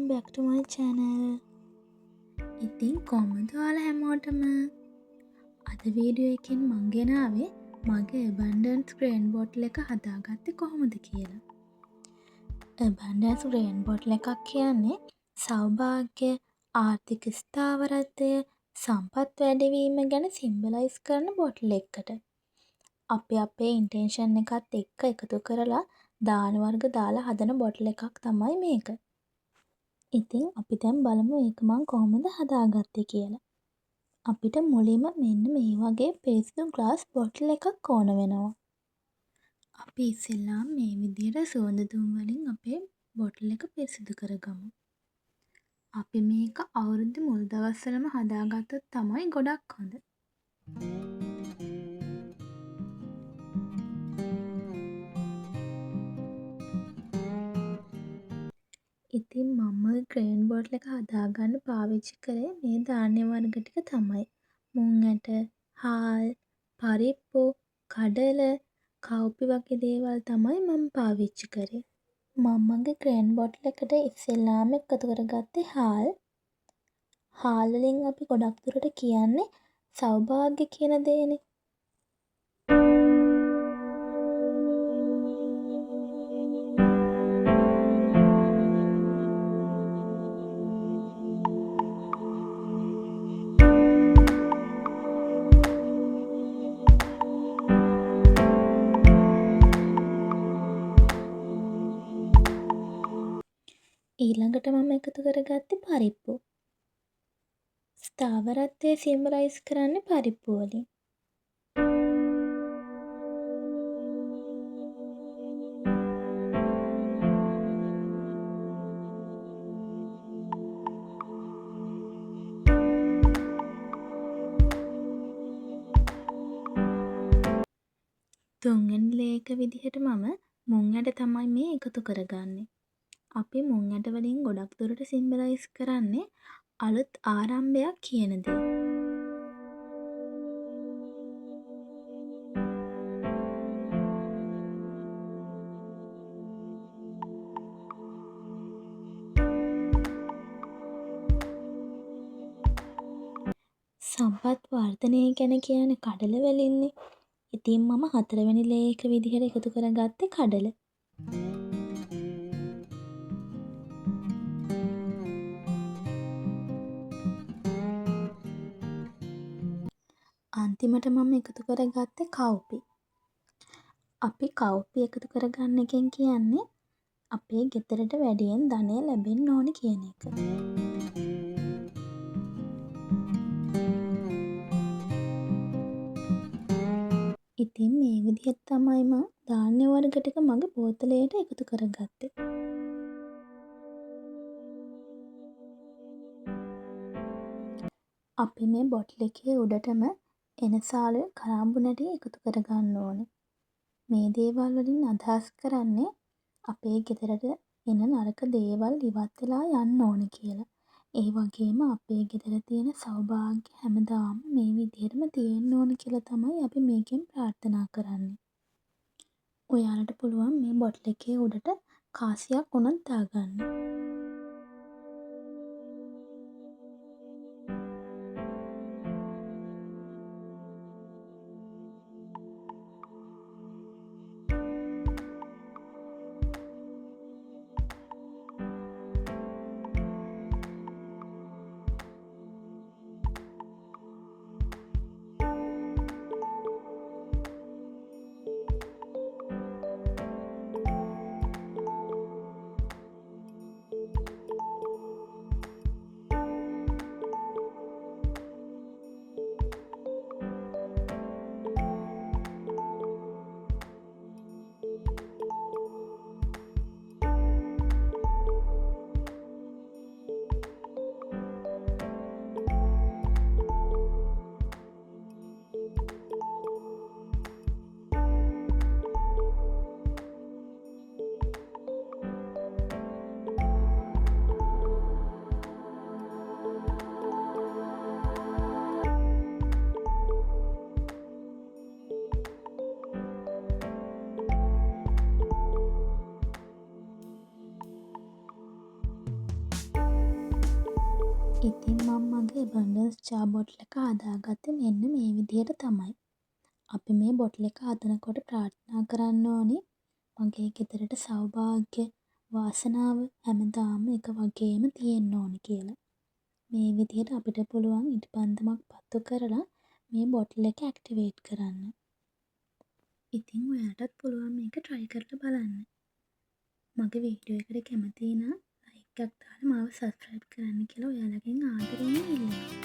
back to my channel. ඉතින් කොහොමද ඔයාලා හැමෝටම? අද වීඩියෝ එකෙන් මං ගෙනාවේ මගේ abundance grain bottle එක හදාගත්තේ කොහොමද කියලා. abundance grain bottle එකක් කියන්නේ සෞභාග්‍ය, ආර්ථික ස්ථාවරත්වය, සම්පත් වැඩිවීම ගැන සිම්බලයිස් කරන බොටල් එකකට. අපි අපේ ඉන්ටෙන්ෂන් එකත් එක්ක එකතු කරලා දාන වර්ග දාලා හදන බොටල් එකක් තමයි මේක. ඉතින් අපි දැන් බලමු ඒක මං කොහොමද හදාගත්තේ කියලා. අපිට මුලින්ම මෙන්න මේ වගේ පිරිසිදු ග්ලාස් බොටල් එකක් ඕන වෙනවා. අපි ඉස්සෙල්ලාම මේ විදිහට සුවඳ දුම් වලින් අපේ බොටල් එක පිරිසිදු කරගමු. අපි මේක අවුරුද්දේ මුල් දවස්වලම හදාගත්තොත් තමයි ගොඩක් හොඳ. ඉතින් මම ග්‍රේන් බොටල් එක හදාගන්න පාවිච්චි කරේ මේ ධාන්‍ය වර්ග ටික තමයි. මුං ඇට, හාල්, පරිප්පු, කඩල, කව්පි වගේ දේවල් තමයි මම පාවිච්චි කරේ. මම මගේ ග්‍රේන් බොටල් එකට ඉස්සෙල්ලාම එකතු කරගත්තේ හාල්. හාල් වලින් අපි ගොඩක් දුරට කියන්නේ සෞභාග්‍ය කියන දේනේ. ඊළඟට මම එකතු කරගත්තේ පරිප්පු. ස්ථාවරත්වය සිම්බලයිස් කරන්නේ පරිප්පු වලින්. තුන්වෙනි ලේක විදිහට මම මුං ඇට තමයි මේ එකතු කරගන්නේ. අපි මුං ඇට වලින් ගොඩක් දුරට සිම්බලයිස් කරන්නේ අලුත් ආරම්භයක් කියන දේ. සම්පත් වර්ධනය ගැන කියන්නේ කඩල වලින්නේ. ඉතින් මම 4 වෙනි ලේක විදිහට එකතු කරගත්තේ කඩල. අන්තිමට මම එකතු කරගත්තේ කව්පි. අපි කව්පි එකතු කරගන්න එකෙන් කියන්නේ අපේ ගෙදරට වැඩියෙන් ධනය ලැබෙන්න ඕනි කියන එක. ඉතින් මේ විදිහට තමයි මම ධාන්‍ය වර්ග ටික මගේ බෝතලයට එකතු කරගත්තේ. අපි මේ බොටල් එකේ උඩටම එන සාලු කරාඹු නැටි එකතු කරගන්න ඕනේ. මේ දේවල් වලින් අදහස් කරන්නේ අපේ ගෙදරට එන නරක දේවල් ඉවත් වෙලා යන්න ඕන කියලා. ඒ වගේම අපේ ගෙදර තියෙන සෞභාග්‍ය හැමදාම මේ විදිහටම තියෙන්න ඕන කියලා තමයි අපි මේකෙන් ප්‍රාර්ථනා කරන්නේ. ඔයාලට පුළුවන් මේ බොටල් එකේ උඩට කාසියක් උනත් දාගන්න. ඉතින් මම මගේ බන්ඩල්ස් චා බොටල් එක හදාගත්තේ මෙන්න මේ විදිහට තමයි. අපි මේ බොටල් එක හදනකොට ප්‍රාර්ථනා කරන්න ඕනේ මගේ ගෙදරට සෞභාග්‍ය වාසනාව හැමදාම එක වගේම තියෙන්න ඕනේ කියලා. මේ විදිහට අපිට පුළුවන් ඉටිපන්දමක් පත්තු කරලා මේ බොටල් එක ඇක්ටිවේට් කරන්න. ඉතින් ඔයාටත් පුළුවන් මේක try කරලා බලන්න. මගේ වීඩියෝ එකට කැමති නම් ලයික් එකක් දාලා මාව සබ්ස්ක්‍රයිබ් කරන්න කියලා ඔයාලගෙන් ආදරේෙන් ඉල්ලනවා.